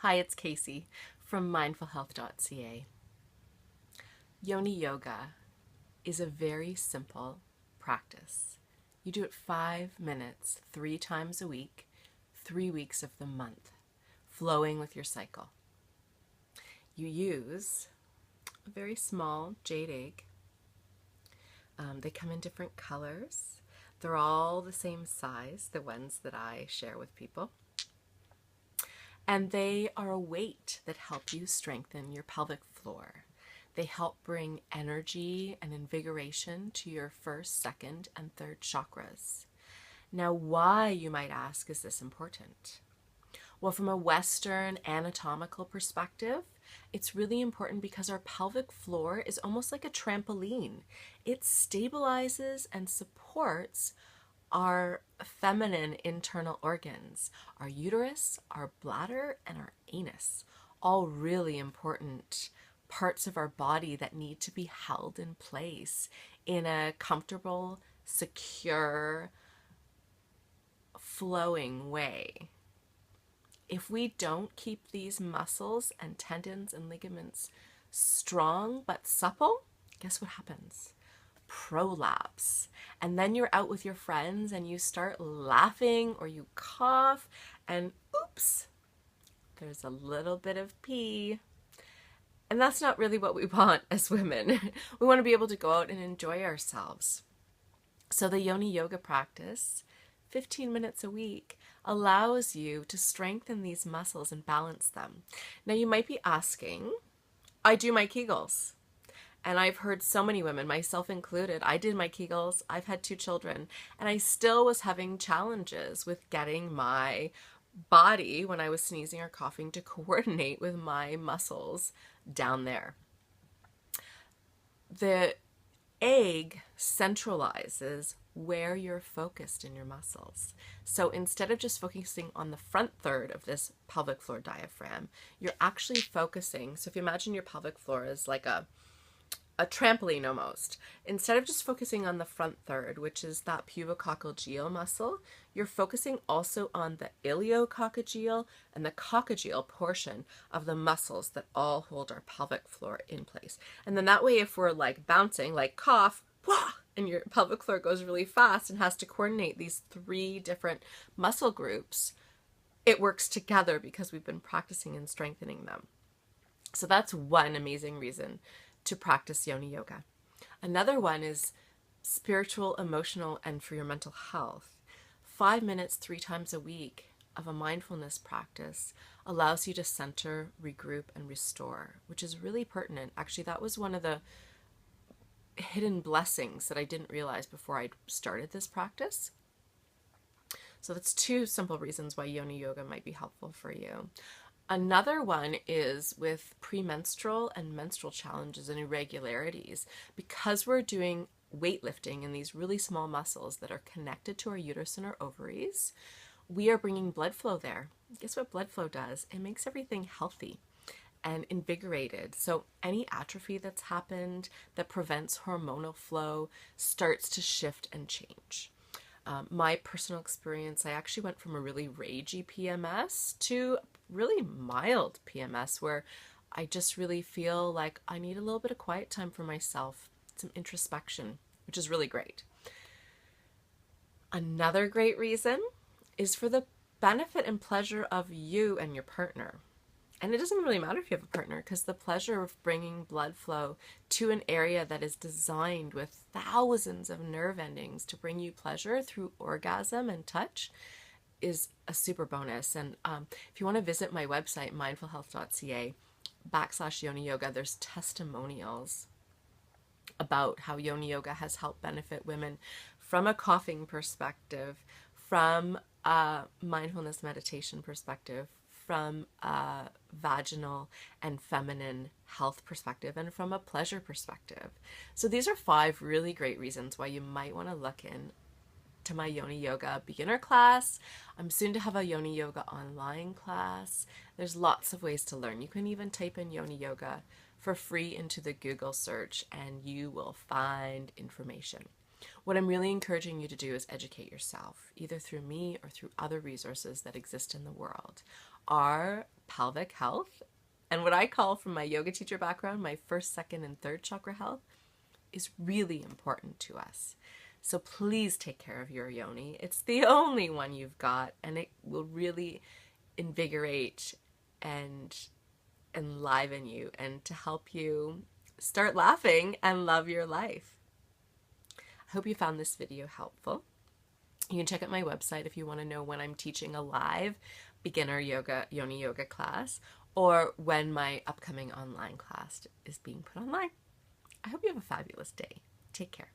Hi, it's Casey from mindfulhealth.ca. Yoni Yoga is a very simple practice. You do it 5 minutes, 3 times a week, 3 weeks of the month, flowing with your cycle. You use a very small jade egg. They come in different colors. They're all the same size, the ones that I share with people. And they are a weight that help you strengthen your pelvic floor. They help bring energy and invigoration to your first, second, and third chakras. Now, why, you might ask, is this important? Well, from a Western anatomical perspective, it's really important because our pelvic floor is almost like a trampoline. It stabilizes and supports our feminine internal organs, our uterus, our bladder, and our anus, all really important parts of our body that need to be held in place in a comfortable, secure, flowing way. If we don't keep these muscles and tendons and ligaments strong but supple, guess what happens? Prolapse. And then you're out with your friends and you start laughing or you cough and oops, there's a little bit of pee. And that's not really what we want as women. We want to be able to go out and enjoy ourselves. So the Yoni Yoga practice, 15 minutes a week, allows you to strengthen these muscles and balance them. Now you might be asking, I do my kegels. And I've heard so many women, myself included, I did my kegels, I've had 2 children, and I still was having challenges with getting my body, when I was sneezing or coughing, to coordinate with my muscles down there. The egg centralizes where you're focused in your muscles. So instead of just focusing on the front third of this pelvic floor diaphragm, you're actually focusing. So if you imagine your pelvic floor is like a trampoline almost. Instead of just focusing on the front third, which is that pubococcygeal muscle, you're focusing also on the iliococcygeal and the coccygeal portion of the muscles that all hold our pelvic floor in place. And then that way, if we're like bouncing, like cough, wah, and your pelvic floor goes really fast and has to coordinate these 3 different muscle groups, it works together because we've been practicing and strengthening them. So that's one amazing reason to practice Yoni Yoga. Another one is spiritual, emotional, and for your mental health. 5 minutes, 3 times a week of a mindfulness practice allows you to center, regroup, and restore, which is really pertinent. Actually, that was one of the hidden blessings that I didn't realize before I started this practice. So that's 2 simple reasons why Yoni Yoga might be helpful for you. Another one is with premenstrual and menstrual challenges and irregularities. Because we're doing weightlifting in these really small muscles that are connected to our uterus and our ovaries, we are bringing blood flow there. Guess what blood flow does? It makes everything healthy and invigorated. So any atrophy that's happened that prevents hormonal flow starts to shift and change. My personal experience, I actually went from a really ragey PMS to really mild PMS where I just really feel like I need a little bit of quiet time for myself, some introspection, which is really great. Another great reason is for the benefit and pleasure of you and your partner. And it doesn't really matter if you have a partner, because the pleasure of bringing blood flow to an area that is designed with thousands of nerve endings to bring you pleasure through orgasm and touch is a super bonus. And if you want to visit my website, mindfulhealth.ca/Yoni Yoga, there's testimonials about how Yoni Yoga has helped benefit women from a coughing perspective, from a mindfulness meditation perspective, from a vaginal and feminine health perspective, and from a pleasure perspective. So these are 5 really great reasons why you might want to look in to my Yoni Yoga beginner class. I'm soon to have a Yoni Yoga online class. There's lots of ways to learn. You can even type in Yoni Yoga for free into the Google search and you will find information. What I'm really encouraging you to do is educate yourself, either through me or through other resources that exist in the world. Our pelvic health. And what I call, from my yoga teacher background, my first, second, and third chakra health is really important to us. So please take care of your yoni. It's the only one you've got, and it will really invigorate and enliven you and to help you start laughing and love your life. I hope you found this video helpful. You can check out my website if you want to know when I'm teaching a live beginner yoga, Yoni Yoga class, or when my upcoming online class is being put online. I hope you have a fabulous day. Take care.